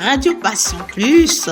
Radio Passion Plus.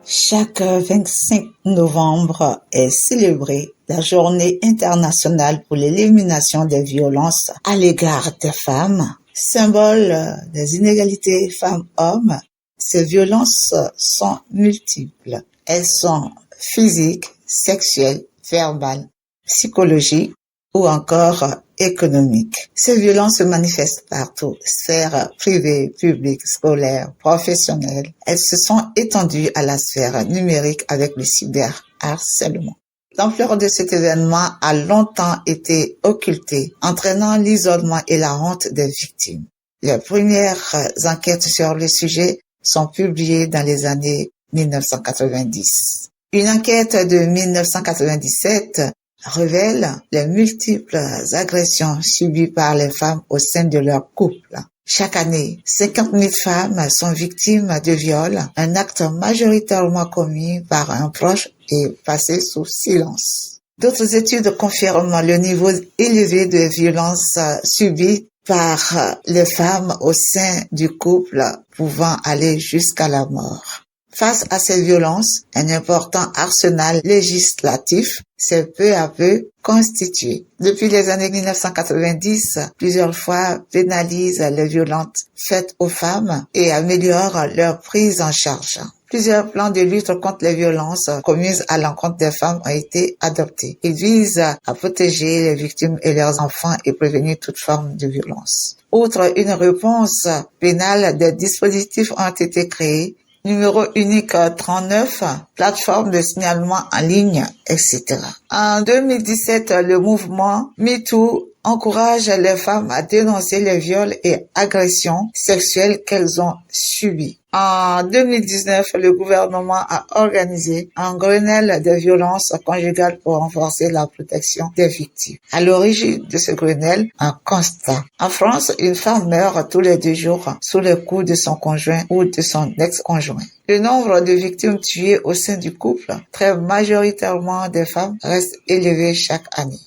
Chaque 25 novembre est célébrée la Journée internationale pour l'élimination des violences à l'égard des femmes. Symbole des inégalités femmes-hommes, ces violences sont multiples. Elles sont physiques, sexuelles, verbales, psychologiques ou encore économiques. Ces violences se manifestent partout, sphère privée, publique, scolaire, professionnelle. Elles se sont étendues à la sphère numérique avec le cyberharcèlement. L'ampleur de cet événement a longtemps été occultée, entraînant l'isolement et la honte des victimes. Les premières enquêtes sur le sujet sont publiées dans les années 1990. Une enquête de 1997 révèle les multiples agressions subies par les femmes au sein de leur couple. Chaque année, 50 000 femmes sont victimes de viol, un acte majoritairement commis par un proche et passé sous silence. D'autres études confirment le niveau élevé de violences subies par les femmes au sein du couple, pouvant aller jusqu'à la mort. Face à ces violences, un important arsenal législatif s'est peu à peu constitué. Depuis les années 1990, plusieurs fois pénalisent les violences faites aux femmes et améliorent leur prise en charge. Plusieurs plans de lutte contre les violences commises à l'encontre des femmes ont été adoptés. Ils visent à protéger les victimes et leurs enfants et prévenir toute forme de violence. Outre une réponse pénale, des dispositifs ont été créés. Numéro unique 39, plateforme de signalement en ligne, etc. En 2017, le mouvement MeToo encourage les femmes à dénoncer les viols et agressions sexuelles qu'elles ont subis. En 2019, le gouvernement a organisé un Grenelle des violences conjugales pour renforcer la protection des victimes. À l'origine de ce Grenelle, un constat. En France, une femme meurt tous les 2 jours sous les coups de son conjoint ou de son ex-conjoint. Le nombre de victimes tuées au sein du couple, très majoritairement des femmes, reste élevé chaque année.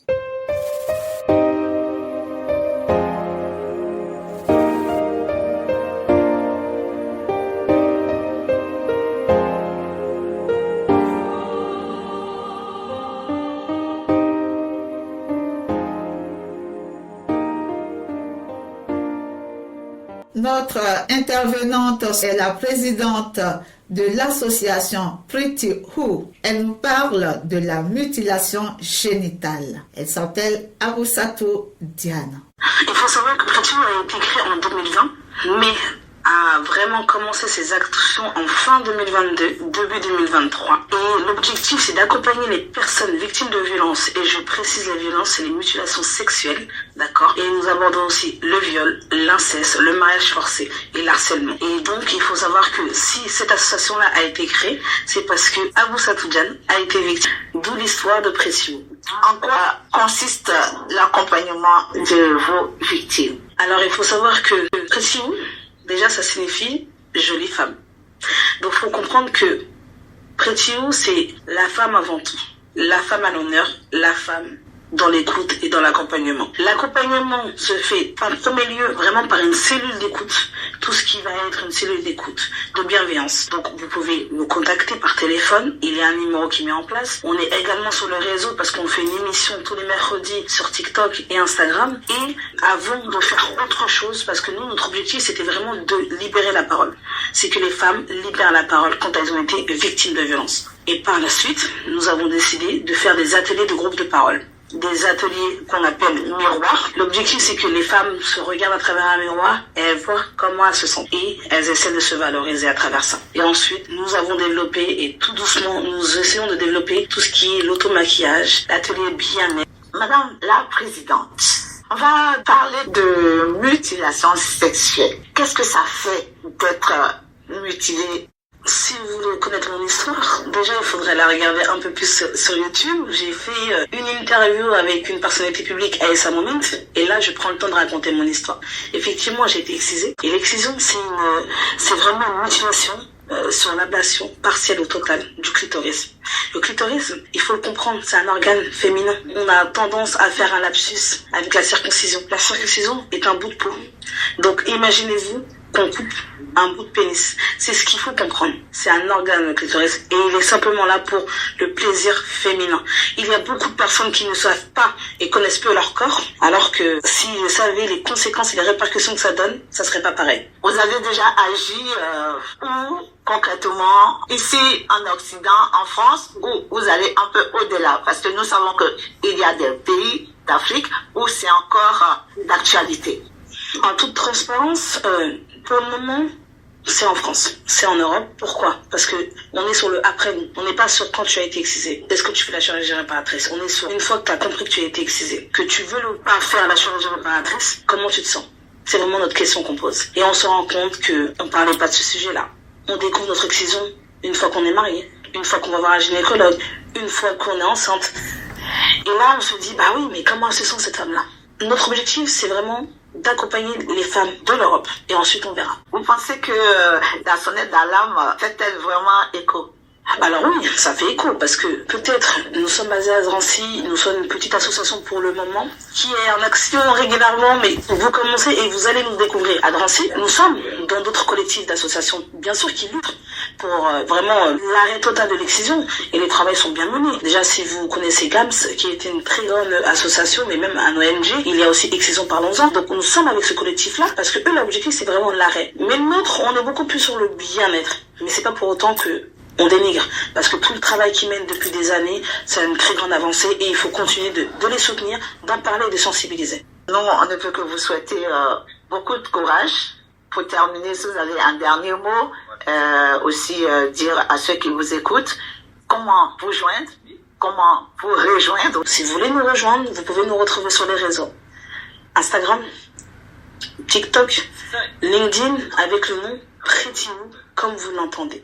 Notre intervenante est la présidente de l'association Pretty Who. Elle nous parle de la mutilation génitale. Elle s'appelle Abousatou Diana. Il faut savoir que Pretty Who a été créé en 2020, mais a vraiment commencé ses actions en fin 2022, début 2023. Et l'objectif, c'est d'accompagner les personnes victimes de violences. Et je précise, les violences, c'est les mutilations sexuelles, d'accord? Et nous abordons aussi le viol, l'inceste, le mariage forcé et l'harcèlement. Et donc, il faut savoir que si cette association-là a été créée, c'est parce que Abousatou Diana a été victime. D'où l'histoire de Pretty Who. En quoi consiste l'accompagnement de vos victimes? Alors, il faut savoir que Pretty Who, déjà, ça signifie jolie femme. Donc, il faut comprendre que Pretty Who, c'est la femme avant tout. La femme à l'honneur, la femme dans l'écoute et dans l'accompagnement. L'accompagnement se fait en premier lieu vraiment par une cellule d'écoute. Tout ce qui va être une cellule d'écoute, de bienveillance. Donc, vous pouvez nous contacter par téléphone. Il y a un numéro qui est mis en place. On est également sur le réseau parce qu'on fait une émission tous les mercredis sur TikTok et Instagram. Et avant de faire autre chose, parce que nous, notre objectif, c'était vraiment de libérer la parole. C'est que les femmes libèrent la parole quand elles ont été victimes de violences. Et par la suite, nous avons décidé de faire des ateliers de groupe de parole. Des ateliers qu'on appelle miroirs. L'objectif, c'est que les femmes se regardent à travers un miroir et elles voient comment elles se sentent. Et elles essaient de se valoriser à travers ça. Et ensuite, nous avons développé, et tout doucement, nous essayons de développer tout ce qui est l'automaquillage, l'atelier bien-être. Madame la présidente, on va parler de mutilation sexuelle. Qu'est-ce que ça fait d'être mutilée? Si vous voulez connaître mon histoire, déjà il faudrait la regarder un peu plus sur YouTube. J'ai fait une interview avec une personnalité publique, Aïssa Moment, et là je prends le temps de raconter mon histoire. Effectivement, j'ai été excisée. Et l'excision, c'est vraiment une mutilation sur l'ablation partielle ou totale du clitoris. Le clitoris, il faut le comprendre, c'est un organe féminin. On a tendance à faire un lapsus avec la circoncision. La circoncision est un bout de peau. Donc imaginez-vous qu'on coupe un bout de pénis. C'est ce qu'il faut comprendre. C'est un organe, le clitoris, et il est simplement là pour le plaisir féminin. Il y a beaucoup de personnes qui ne savent pas et connaissent peu leur corps, alors que s'ils savaient les conséquences et les répercussions que ça donne, ça serait pas pareil. Vous avez déjà agi où concrètement, ici en Occident, en France, où vous allez un peu au-delà, parce que nous savons qu'il y a des pays d'Afrique où c'est encore d'actualité. En toute transparence, pour le moment, c'est en France, c'est en Europe. Pourquoi? Parce que on est sur le après nous. On n'est pas sur quand tu as été excisé. Est-ce que tu fais la chirurgie réparatrice? On est sur une fois que tu as compris que tu as été excisé, que tu veux pas faire la chirurgie réparatrice, comment tu te sens? C'est vraiment notre question qu'on pose. Et on se rend compte que on parlait pas de ce sujet-là. On découvre notre excision une fois qu'on est marié, une fois qu'on va voir un gynécologue, une fois qu'on est enceinte. Et là, on se dit, bah oui, mais comment elle se sent cette femme-là? Notre objectif, c'est vraiment d'accompagner les femmes de l'Europe. Et ensuite, on verra. Vous pensez que la sonnette d'alarme fait-elle vraiment écho? Alors oui, ça fait écho, parce que peut-être nous sommes basés à Drancy, nous sommes une petite association pour le moment, qui est en action régulièrement, mais vous commencez et vous allez nous découvrir. À Drancy, nous sommes dans d'autres collectifs d'associations, bien sûr, qui luttent pour vraiment l'arrêt total de l'excision, et les travaux sont bien menés. Déjà, si vous connaissez GAMS, qui était une très grande association, mais même un ONG, il y a aussi Excision Parlons-en. Donc nous sommes avec ce collectif-là, parce que eux, l'objectif, c'est vraiment l'arrêt. Mais le nôtre, on est beaucoup plus sur le bien-être. Mais c'est pas pour autant que on dénigre, parce que tout le travail qu'ils mènent depuis des années, c'est une très grande avancée et il faut continuer de les soutenir, d'en parler et de sensibiliser. Non, on ne peut que vous souhaiter beaucoup de courage. Pour terminer, si vous avez un dernier mot, aussi dire à ceux qui vous écoutent comment vous joindre, comment vous rejoindre. Si vous voulez nous rejoindre, vous pouvez nous retrouver sur les réseaux Instagram, TikTok, LinkedIn avec le nom Pretty You, comme vous l'entendez.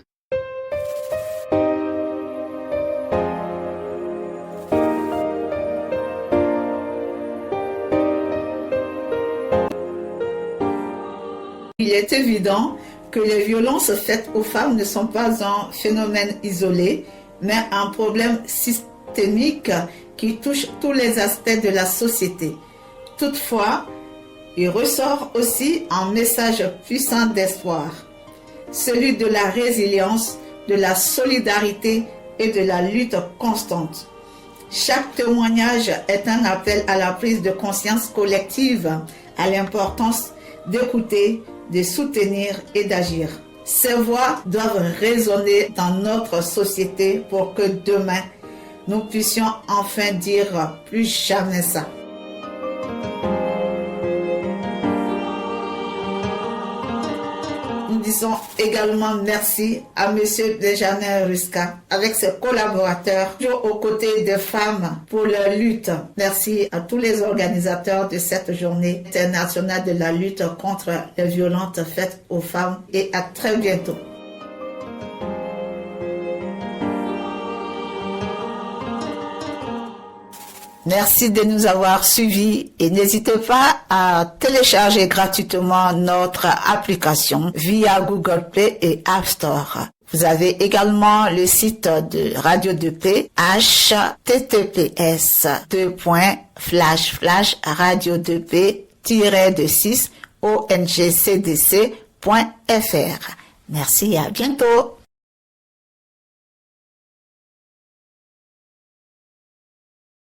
Il est évident que les violences faites aux femmes ne sont pas un phénomène isolé, mais un problème systémique qui touche tous les aspects de la société. Toutefois, il ressort aussi un message puissant d'espoir, celui de la résilience, de la solidarité et de la lutte constante. Chaque témoignage est un appel à la prise de conscience collective, à l'importance d'écouter, de soutenir et d'agir. Ces voix doivent résonner dans notre société pour que demain, nous puissions enfin dire plus jamais ça. Nous disons également merci à M. Benjamin Ruska avec ses collaborateurs, toujours aux côtés des femmes pour leur lutte. Merci à tous les organisateurs de cette journée internationale de la lutte contre les violences faites aux femmes et à très bientôt. Merci de nous avoir suivis et n'hésitez pas à télécharger gratuitement notre application via Google Play et App Store. Vous avez également le site de Radio 2P, https://radio2p-ongcdc.fr. Merci et à bientôt.